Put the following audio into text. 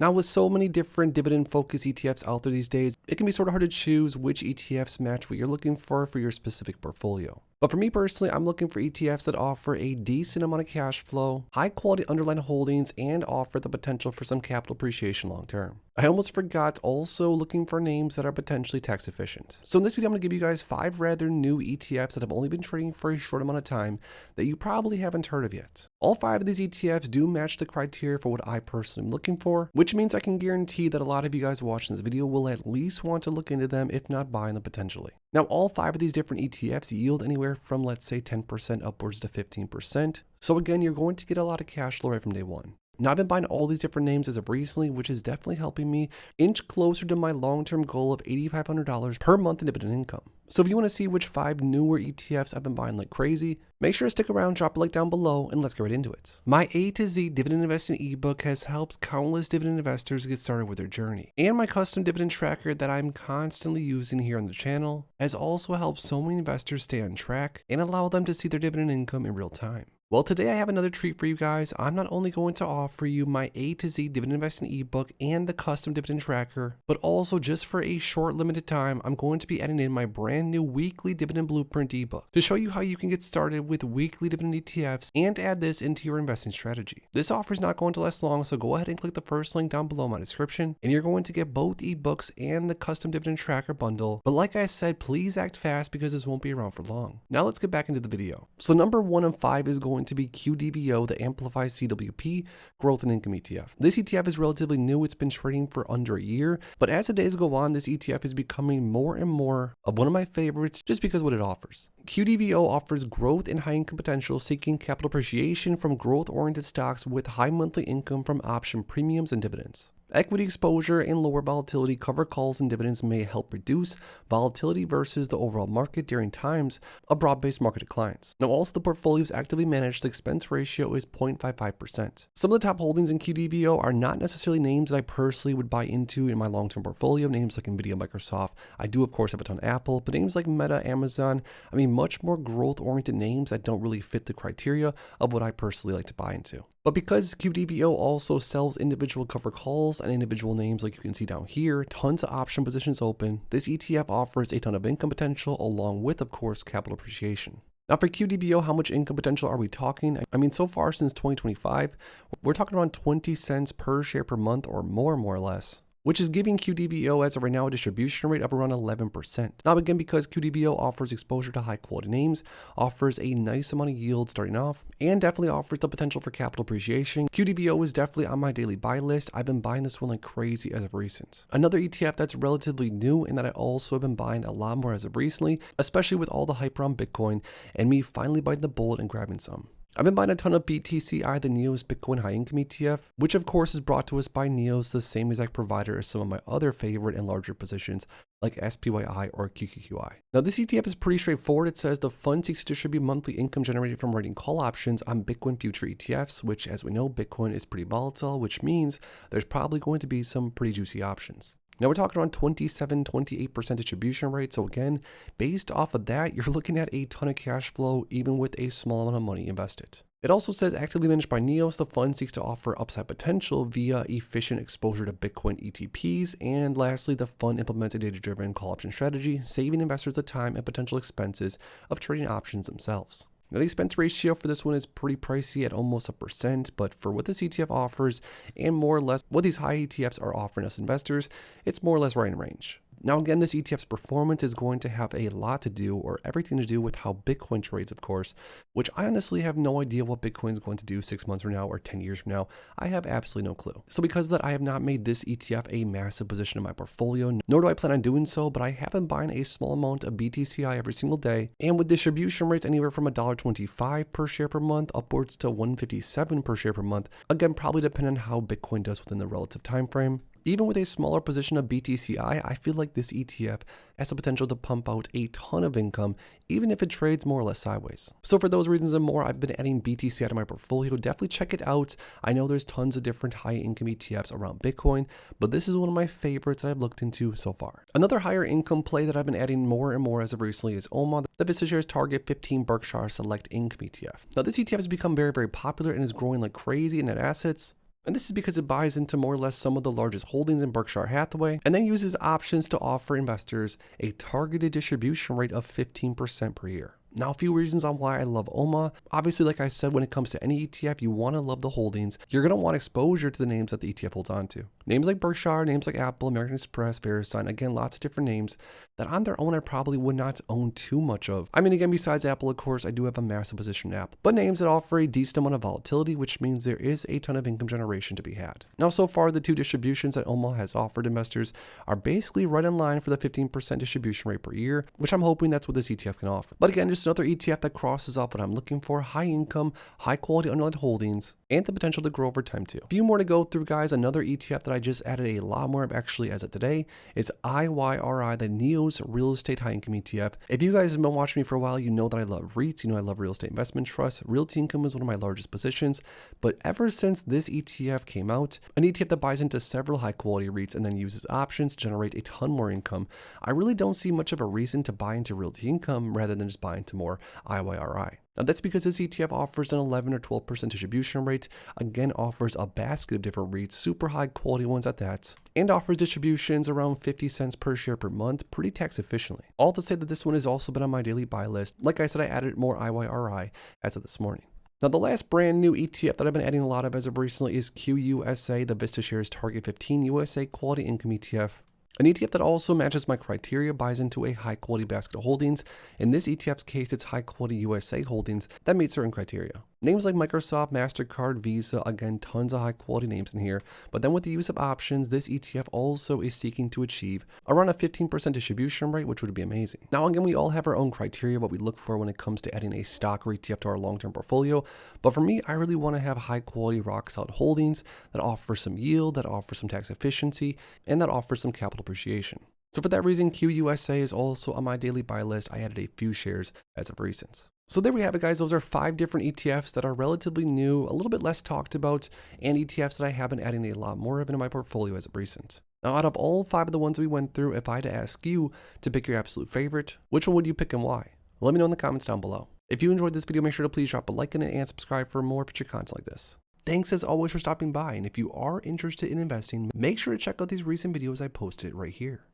Now, with so many different dividend-focused ETFs out there these days, it can be sort of hard to choose which ETFs match what you're looking for your specific portfolio. But for me personally, I'm looking for ETFs that offer a decent amount of cash flow, high quality underlying holdings, and offer the potential for some capital appreciation long term. I almost forgot also looking for names that are potentially tax efficient. So in this video, I'm going to give you guys 5 rather new ETFs that have only been trading for a short amount of time that you probably haven't heard of yet. All 5 of these ETFs do match the criteria for what I personally am looking for, which means I can guarantee that a lot of you guys watching this video will at least want to look into them, if not buy them potentially. Now, all 5 of these different ETFs yield anywhere from, let's say, 10% upwards to 15%. So again, you're going to get a lot of cash flow right from day one. Now, I've been buying all these different names as of recently, which is definitely helping me inch closer to my long-term goal of $8,500 per month in dividend income. So if you want to see which 5 newer ETFs I've been buying like crazy, make sure to stick around, drop a like down below, and let's get right into it. My A to Z dividend investing ebook has helped countless dividend investors get started with their journey. And my custom dividend tracker that I'm constantly using here on the channel has also helped so many investors stay on track and allow them to see their dividend income in real time. Well, today I have another treat for you guys. I'm not only going to offer you my A to Z dividend investing ebook and the custom dividend tracker, but also just for a short limited time, I'm going to be adding in my brand new weekly dividend blueprint ebook to show you how you can get started with weekly dividend ETFs and add this into your investing strategy. This offer is not going to last long, so go ahead and click the first link down below in my description, and you're going to get both ebooks and the custom dividend tracker bundle. But like I said, please act fast because this won't be around for long. Now let's get back into the video. So number 1 of 5 is going to be QDBO, the Amplify CWP Growth and Income ETF. This ETF is relatively new. It's been trading for under a year, but as the days go on, this ETF is becoming more and more of one of my favorites just because of what it offers. QDBO offers growth and high income potential, seeking capital appreciation from growth-oriented stocks with high monthly income from option premiums and dividends. Equity exposure and lower volatility cover calls and dividends may help reduce volatility versus the overall market during times of broad-based market declines. Now, also the portfolio is actively managed. The expense ratio is 0.55%. Some of the top holdings in QDBO are not necessarily names that I personally would buy into in my long-term portfolio. Names like Nvidia, Microsoft. I do, of course, have a ton of Apple, but names like Meta, Amazon, much more growth-oriented names that don't really fit the criteria of what I personally like to buy into. But because QDBO also sells individual cover calls and individual names like you can see down here, tons of option positions open, this ETF offers a ton of income potential along with, of course, capital appreciation. Now for QDBO, how much income potential are we talking? So far since 2025, we're talking around 20 cents per share per month or more or less, which is giving QDBO as of right now a distribution rate of around 11%. Now again, because QDBO offers exposure to high quality names, offers a nice amount of yield starting off, and definitely offers the potential for capital appreciation, QDBO is definitely on my daily buy list. I've been buying this one like crazy as of recent. Another ETF that's relatively new and that I also have been buying a lot more as of recently, especially with all the hype around Bitcoin and me finally biting the bullet and grabbing some. I've been buying a ton of BTCI, the NEOS Bitcoin High Income ETF, which of course is brought to us by NEOS, the same exact provider as some of my other favorite and larger positions like SPYI or QQQI. Now this ETF is pretty straightforward. It says the fund seeks to distribute monthly income generated from writing call options on Bitcoin future ETFs, which as we know, Bitcoin is pretty volatile, which means there's probably going to be some pretty juicy options. Now we're talking around 27-28% distribution rate. So again, based off of that, you're looking at a ton of cash flow even with a small amount of money invested. It also says actively managed by NEOS, the fund seeks to offer upside potential via efficient exposure to Bitcoin ETPs. And lastly, the fund implements a data-driven call option strategy, saving investors the time and potential expenses of trading options themselves. Now the expense ratio for this one is pretty pricey at almost 1%, but for what this ETF offers and more or less what these high ETFs are offering us investors, it's more or less right in range. Now again, this ETF's performance is going to have a lot to do, or everything to do, with how Bitcoin trades, of course, which I honestly have no idea what Bitcoin is going to do 6 months from now or 10 years from now. I have absolutely no clue. So because of that, I have not made this ETF a massive position in my portfolio, nor do I plan on doing so, but I have been buying a small amount of BTCI every single day, and with distribution rates anywhere from $1.25 per share per month upwards to $1.57 per share per month, again, probably depending on how Bitcoin does within the relative time frame. Even with a smaller position of BTCI, I feel like this ETF has the potential to pump out a ton of income, even if it trades more or less sideways. So for those reasons and more, I've been adding BTCI to my portfolio. Definitely check it out. I know there's tons of different high income ETFs around Bitcoin, but this is one of my favorites that I've looked into so far. Another higher income play that I've been adding more and more as of recently is OMAD, the BTCI's Target 15 Berkshire Select Income ETF. Now this ETF has become very, very popular and is growing like crazy in net assets. And this is because it buys into more or less some of the largest holdings in Berkshire Hathaway, and then uses options to offer investors a targeted distribution rate of 15% per year. Now, a few reasons on why I love OMA. Obviously, like I said, when it comes to any ETF, you want to love the holdings. You're going to want exposure to the names that the ETF holds on to. Names like Berkshire, names like Apple, American Express, VeriSign, again, lots of different names that on their own I probably would not own too much of. I mean, again, besides Apple, of course, I do have a massive position in Apple, but names that offer a decent amount of volatility, which means there is a ton of income generation to be had. Now, so far, the two distributions that OMA has offered investors are basically right in line for the 15% distribution rate per year, which I'm hoping that's what this ETF can offer. But again, just another ETF that crosses off what I'm looking for: high income, high quality underlying holdings, and the potential to grow over time too. A few more to go through, guys. Another ETF that I just added a lot more of actually as of today is IYRI, the NEOS Real Estate High Income ETF. If you guys have been watching me for a while, you know that I love REITs, you know I love real estate investment trusts. Realty income is one of my largest positions, but ever since this ETF came out, an ETF that buys into several high quality REITs and then uses options to generate a ton more income, I really don't see much of a reason to buy into realty income rather than just buy into more IYRI. Now that's because this ETF offers an 11 or 12% distribution rate, again offers a basket of different REITs, super high quality ones at that, and offers distributions around 50 cents per share per month, pretty tax efficiently. All to say that this one has also been on my daily buy list. Like I said, I added more IYRI as of this morning. Now, the last brand new ETF that I've been adding a lot of as of recently is QUSA, the Vista Shares Target 15 USA Quality Income ETF. An ETF that also matches my criteria, buys into a high quality basket of holdings. In this ETF's case, it's high quality USA holdings that meet certain criteria. Names like Microsoft, MasterCard, Visa, again, tons of high quality names in here. But then with the use of options, this ETF also is seeking to achieve around a 15% distribution rate, which would be amazing. Now, again, we all have our own criteria, what we look for when it comes to adding a stock or ETF to our long-term portfolio. But for me, I really want to have high quality, rock solid holdings that offer some yield, that offer some tax efficiency, and that offer some capital appreciation. So for that reason, QUSA is also on my daily buy list. I added a few shares as of recent. So there we have it, guys. Those are 5 different ETFs that are relatively new, a little bit less talked about, and ETFs that I have been adding a lot more of into my portfolio as of recent. Now, out of all 5 of the ones we went through, if I had to ask you to pick your absolute favorite, which one would you pick and why? Let me know in the comments down below. If you enjoyed this video, make sure to please drop a like on it and subscribe for more future content like this. Thanks as always for stopping by, and if you are interested in investing, make sure to check out these recent videos I posted right here.